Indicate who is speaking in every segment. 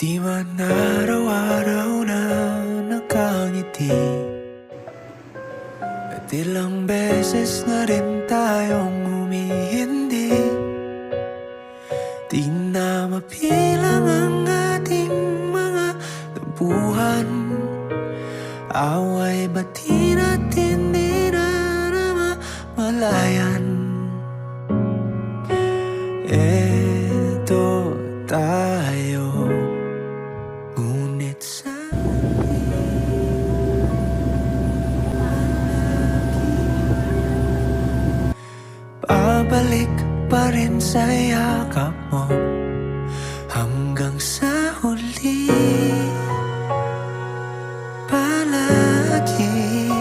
Speaker 1: Di man araw-araw na nakangiti, at ilang beses na rin tayong humihindi. Di na mapilang ang ating mga tampuhan, away ba't di natin di na namamalayan? Eto tayo, ngunit sa babalik pa rin sa yakap mo hanggang sa huli. Palagi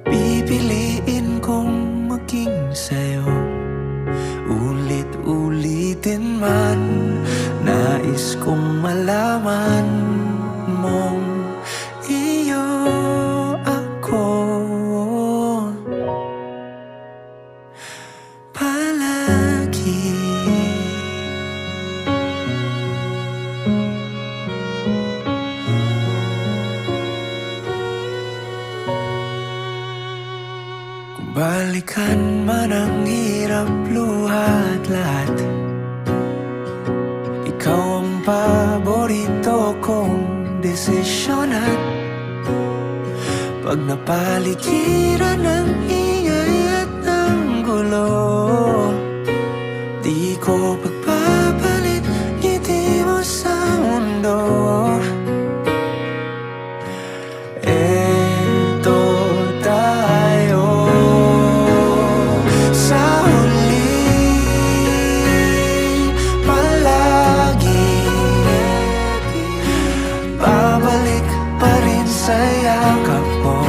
Speaker 1: pipiliin kong maging sa'yo, ulit-ulitin man. Nais kong malaman mong iyo ako palagi. Kung balikan man ang hirap, luhat lahat, ikaw ang paborito kong desisyon. At pag napaligiran ng ingay at ng gulo, di ko pagpapalit ngiti mo sa mundo. Eto tayo sa huli, palagi babalik pa rin sa yakap mo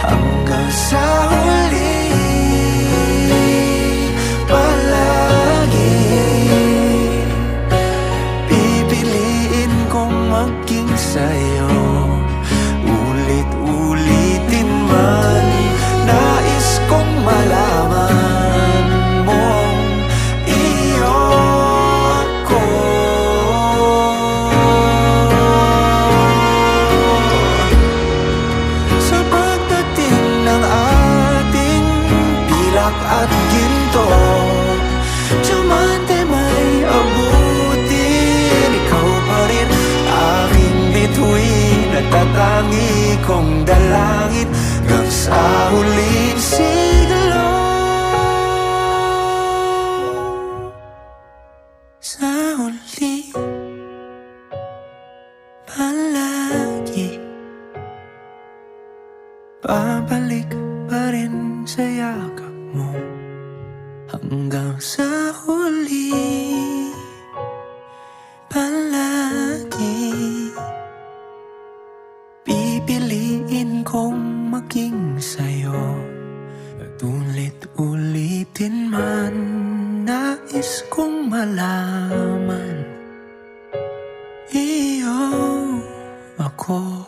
Speaker 1: hanggang sa huli. Palagi pipiliin kong maging sa'yo, ulit-ulitin man. Nais kong malaman mong iyo ako. Sa pagdating ng ating pilak at ginto, diamante may abutin, ikaw pa rin aking bituin at tatangi kong dalangin hanggang sa huling siglo. Sa huli, palagi babalik pa rin sa yakap mo hanggang sa huli. Palagi pipiliin kong maging sa'yo, at ulit-ulitin man. Nais kong malaman iyo ako.